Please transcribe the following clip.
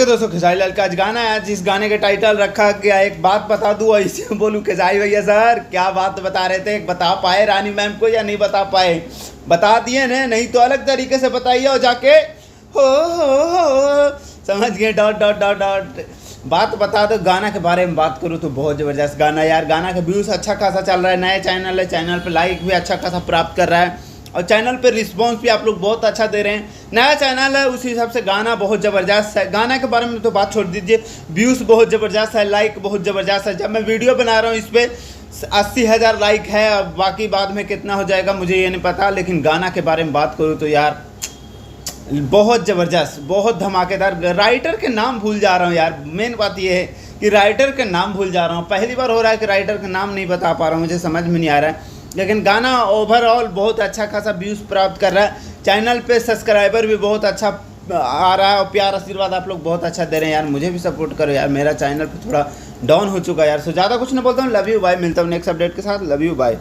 दोस्तों, खेसारी लाल का आज गाना है। जिस गाने का टाइटल रखा गया, एक बात बता दूं और इसे बोलूं, खेसारी भैया सर क्या बात बता रहे थे, बता पाए रानी मैम को या नहीं बता पाए? बता दिए ना, नहीं तो अलग तरीके से बताइए और जाके हो समझ गए, डॉट डॉट डॉट डॉट बात बता दो। गाना के बारे में बात करूँ तो बहुत ज़बरदस्त गाना यार। गाना का व्यूज़ अच्छा खासा चल रहा है, नया चैनल है, चैनल पे लाइक भी अच्छा खासा प्राप्त कर रहा है और चैनल पे रिस्पांस भी आप लोग बहुत अच्छा दे रहे हैं। नया चैनल है, उस हिसाब से गाना बहुत ज़बरदस्त है। गाना के बारे में तो बात छोड़ दीजिए, व्यूज़ बहुत ज़बरदस्त है, लाइक बहुत ज़बरदस्त है। जब मैं वीडियो बना रहा हूँ इस पर 80,000 लाइक है, और बाकी बाद में कितना हो जाएगा मुझे ये नहीं पता। लेकिन गाना के बारे में बात करूँ तो यार बहुत ज़बरदस्त, बहुत धमाकेदार। राइटर के नाम भूल जा रहा हूँ यार, मेन बात ये है कि राइटर के नाम भूल जा रहा हूँ। पहली बार हो रहा है कि राइटर का नाम नहीं बता पा रहा हूँ, मुझे समझ में नहीं आ रहा है। लेकिन गाना ओवरऑल बहुत अच्छा खासा व्यूज़ प्राप्त कर रहा है। चैनल पे सब्सक्राइबर भी बहुत अच्छा आ रहा है और प्यार आशीर्वाद आप लोग बहुत अच्छा दे रहे हैं यार। मुझे भी सपोर्ट करो यार, मेरा चैनल पे थोड़ा डाउन हो चुका है यार। सो ज़्यादा कुछ नहीं बोलता हूँ, लव यू बाय। मिलता हूँ नेक्स्ट अपडेट के साथ, लव यू बाय।